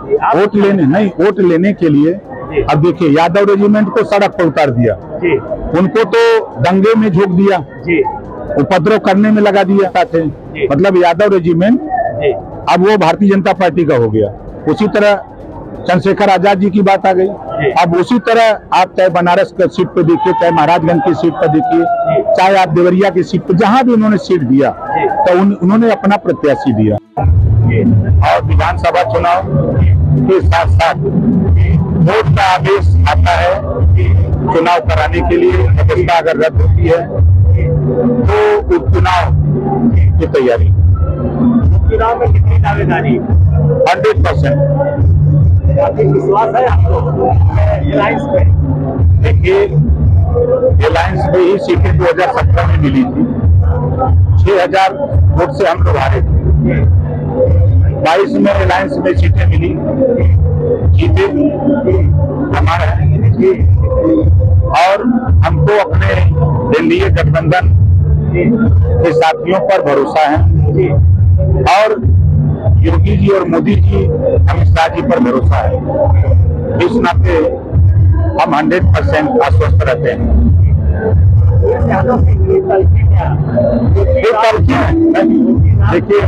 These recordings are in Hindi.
वोट लेने के लिए अब देखिए यादव रेजिमेंट को सड़क पर उतार दिया, उनको तो दंगे में झोंक दिया, उपद्रव करने में लगा दिया थे। मतलब यादव रेजिमेंट अब वो भारतीय जनता पार्टी का हो गया। उसी तरह चंद्रशेखर आजाद जी की बात आ गई। अब उसी तरह आप चाहे बनारस की सीट पर देखिए, चाहे महाराजगंज की सीट पर देखिए, चाहे आप देवरिया की सीट पर, जहां भी उन्होंने सीट दिया तो उन्होंने अपना प्रत्याशी दिया। और विधानसभा चुनाव के साथ साथ वोट का आदेश आता है चुनाव कराने के लिए। व्यवस्था अगर रद्द होती है तो उपचुनाव की तैयारी। चुनाव में कितनी दावेदारी? 100%। काफी विश्वास है आपको रिलायंस पे? देखिए रिलायंस में ही सीटें 2017 में मिली थी, 6000 वोट से हम लोग हारे थे। 22 में रिलायंस में सीटें मिली, जीते हमारा। और हमको अपने एनडीए गठबंधन के साथियों पर भरोसा है और योगी जी और मोदी जी, अमित शाह जी पर भरोसा है। इस नाते हम 100% आश्वस्त रहते हैं। देखिए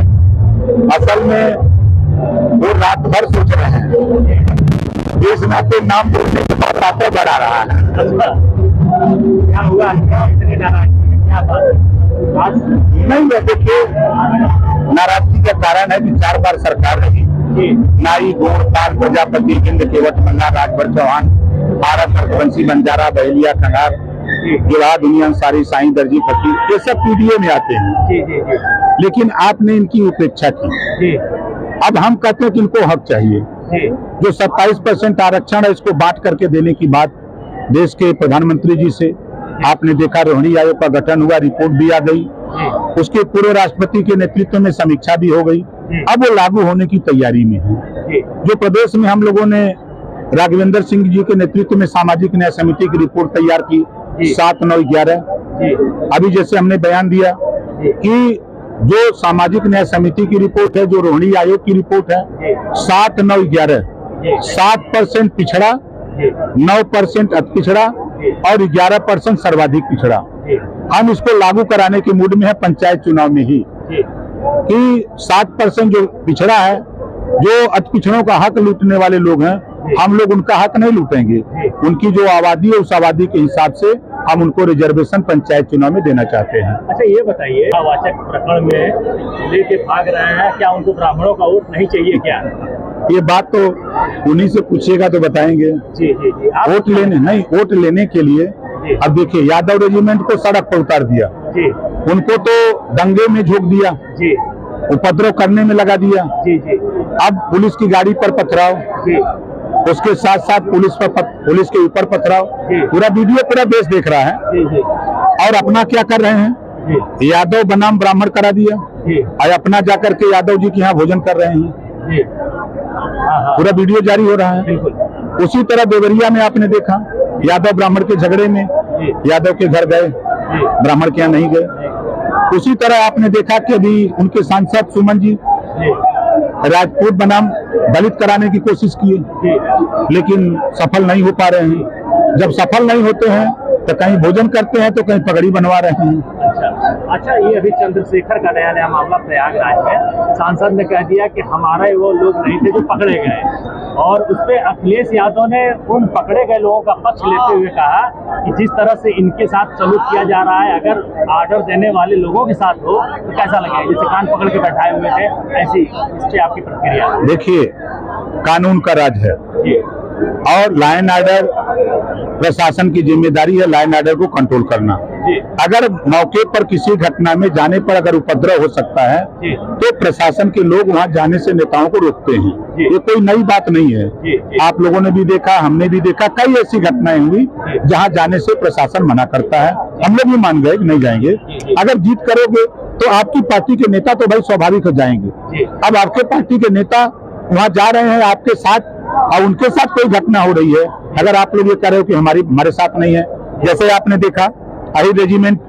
असल में वो रात भर सोच रहे हैं, इस नाते नाम बोलने के बाद रातें बढ़ा रहा है। क्या हुआ? क्या बात नहीं है? देखिए नाराजगी का कारण है कि 4 बार सरकार रही, नाई गोड़ पाल प्रजापति हिंद केवट मन्ना राजभर चौहान भारत हरवंशी बंजारा बहेलिया कंगार जुड़ा दुनिया सारी साईं दर्जी फकीर, ये सब पीडीए में आते हैं। लेकिन आपने इनकी उपेक्षा की। अब हम कहते हैं कि इनको हक चाहिए। जो 27% आरक्षण है इसको बांट करके देने की बात देश के प्रधानमंत्री जी से आपने देखा। रोहिणी आयोग का गठन हुआ, रिपोर्ट भी आ गई, उसके पूर्व राष्ट्रपति के नेतृत्व में समीक्षा भी हो गई। अब वो लागू होने की तैयारी में है। जो प्रदेश में हम लोगों ने राघवेंद्र सिंह जी के नेतृत्व में सामाजिक न्याय समिति की रिपोर्ट तैयार की 7, 9, 11। अभी जैसे हमने बयान दिया कि जो सामाजिक न्याय समिति की रिपोर्ट है, जो रोहिणी आयोग की रिपोर्ट है, 7, 9, 11, 7% पिछड़ा, 9% अति पिछड़ा और 11% सर्वाधिक पिछड़ा। हम इसको लागू कराने के मूड में है पंचायत चुनाव में ही कि 7% जो पिछड़ा है, जो अति पिछड़ों का हक लूटने वाले लोग हैं, हम लोग उनका हक नहीं लूटेंगे। उनकी जो आबादी है उस आबादी के हिसाब से हम उनको रिजर्वेशन पंचायत चुनाव में देना चाहते हैं। अच्छा ये बताइए, वाचक प्रकरण में लेके भाग रहे हैं, क्या उनको ब्राह्मणों का वोट नहीं चाहिए क्या? ये बात तो उन्हीं से पूछिएगा तो बताएंगे। जी। वोट लेने के लिए अब देखिए यादव रेजिमेंट को सड़क पर उतार दिया, उनको तो दंगे में झोंक दिया, उपद्रव करने में लगा दिया। अब पुलिस की गाड़ी पर पथराव, उसके साथ साथ पुलिस के ऊपर पथराव, पूरा वीडियो पूरा देश देख रहा है। और अपना क्या कर रहे हैं, यादव बनाम ब्राह्मण करा दिया और अपना जाकर के यादव जी के यहाँ भोजन कर रहे हैं। पूरा वीडियो जारी हो रहा है। उसी तरह देवरिया में आपने देखा, यादव ब्राह्मण के झगड़े में यादव के घर गए, ब्राह्मण के यहाँ नहीं गए। उसी तरह आपने देखा कि अभी उनके सांसद सुमन जी राजपूत बनाम दलित कराने की कोशिश किए, लेकिन सफल नहीं हो पा रहे हैं। जब सफल नहीं होते हैं तो कहीं भोजन करते हैं तो कहीं पगड़ी बनवा रहे हैं। अच्छा ये अभी चंद्रशेखर का नया मामला प्रयागराज में सांसद ने कह दिया कि हमारे वो लोग नहीं थे जो पकड़े गए, और उसपे अखिलेश यादव ने उन पकड़े गए लोगों का पक्ष लेते हुए कहा कि जिस तरह से इनके साथ सलूक किया जा रहा है, अगर आर्डर देने वाले लोगों के साथ हो तो कैसा लगेगा? जैसे कान पकड़ के बैठाए हुए थे, ऐसी इससे आपकी प्रतिक्रिया? देखिए कानून का राज है और लॉ एंड ऑर्डर प्रशासन की जिम्मेदारी है, लॉ एंड ऑर्डर को कंट्रोल करना। अगर मौके पर किसी घटना में जाने पर अगर उपद्रव हो सकता है तो प्रशासन के लोग वहां जाने से नेताओं को रोकते हैं। ये कोई नई बात नहीं है। आप लोगों ने भी देखा, हमने भी देखा, कई ऐसी घटनाएं हुई जहां जाने से प्रशासन मना करता है। हम लोग भी मान गए कि नहीं जाएंगे। अगर जीत करोगे तो आपकी पार्टी के नेता तो भाई स्वाभाविक हो जाएंगे। अब आपके पार्टी के नेता वहां जा रहे हैं आपके साथ और उनके साथ कोई घटना हो रही है, अगर आप लोग ये कह रहे हो कि हमारे साथ नहीं है, जैसे आपने देखा अहिर रेजिमेंट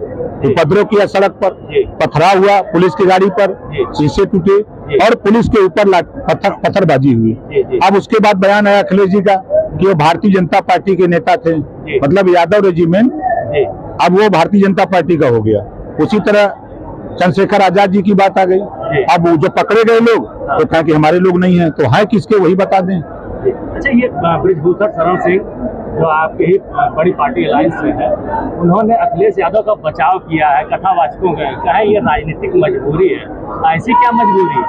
उपद्रव किया, सड़क पर पथराव हुआ, पुलिस की गाड़ी पर शीशे टूटे, और पुलिस के ऊपर पत्थरबाजी हुई। अब उसके बाद बयान आया अखिलेश जी का कि वो भारतीय जनता पार्टी के नेता थे, मतलब यादव रेजिमेंट अब वो भारतीय जनता पार्टी का हो गया। उसी तरह चंद्रशेखर आजाद जी की बात आ गई। अब वो जो पकड़े गए लोग तो कहा कि हमारे लोग नहीं हैं, तो है किसके वही बता दें। अच्छा, ये बृजभूषण शरण सिंह जो आपके ही बड़ी पार्टी अलायंस में है, उन्होंने अखिलेश यादव का बचाव किया है कथावाचकों का, कहा ये राजनीतिक मजबूरी है। ऐसी क्या मजबूरी?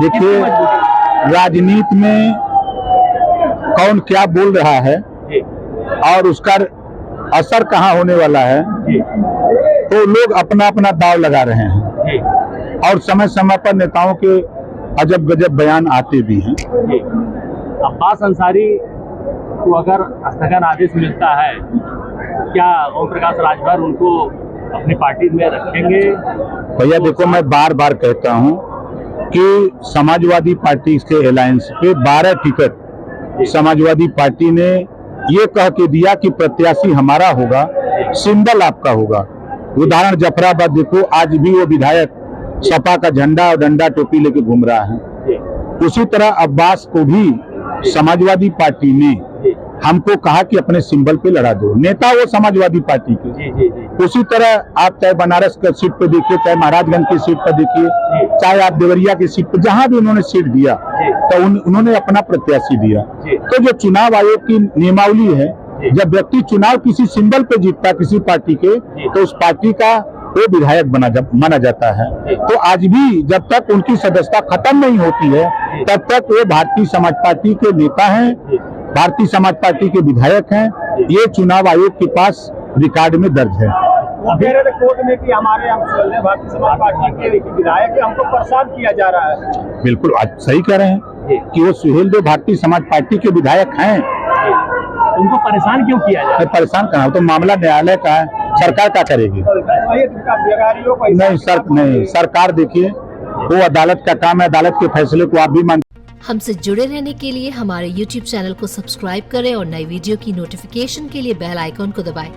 देखिए, राजनीति में कौन क्या बोल रहा है और उसका असर कहाँ होने वाला है, तो लोग अपना अपना दाव लगा रहे हैं और समय समय पर नेताओं के अजब गजब बयान आते भी हैं। अब्बास अंसारी को अगर स्थगन आदेश मिलता है, क्या ओम प्रकाश राजभर उनको अपनी पार्टी में रखेंगे? भैया देखो, मैं बार बार कहता हूं कि समाजवादी पार्टी के अलायंस पे 12 टिकट समाजवादी पार्टी ने ये कह के दिया कि प्रत्याशी हमारा होगा, सिंबल आपका होगा। उदाहरण जफराबाद देखो, आज भी वो विधायक सपा का झंडा और डंडा टोपी लेके घूम रहा है। उसी तरह अब्बास को भी समाजवादी पार्टी ने हमको कहा कि अपने सिंबल पे लड़ा दो, नेता वो समाजवादी पार्टी के। उसी तरह आप चाहे बनारस की सीट पे देखिए, चाहे महाराजगंज की सीट पर देखिए, चाहे आप देवरिया की सीट पर, जहां भी उन्होंने सीट दिया तो उन्होंने अपना प्रत्याशी दिया। तो जो चुनाव आयोग की नियमावली है, जब व्यक्ति चुनाव किसी सिंबल पे जीतता किसी पार्टी के, तो उस पार्टी का वो विधायक माना जाता है। तो आज भी जब तक उनकी सदस्यता खत्म नहीं होती है, तब तक वो भारतीय समाज पार्टी के नेता हैं, भारतीय समाज पार्टी के विधायक हैं। ये चुनाव आयोग के पास रिकॉर्ड में दर्ज है। कोर्ट में कि हमारे भारतीय समाज पार्टी के विधायक हमको परेशान किया जा रहा है। बिल्कुल, आज सही कह रहे हैं कि वो सुहेल देव भारतीय समाज पार्टी के विधायक हैं। उनको परेशान क्यों किया जाए? परेशान करना तो मामला न्यायालय का है, सरकार क्या करेगी? नहीं, सरकार देखिए, वो अदालत का काम है, अदालत के फैसले को आप भी मान। हमसे जुड़े रहने के लिए हमारे YouTube चैनल को सब्सक्राइब करें और नई वीडियो की नोटिफिकेशन के लिए बेल आइकॉन को दबाएं।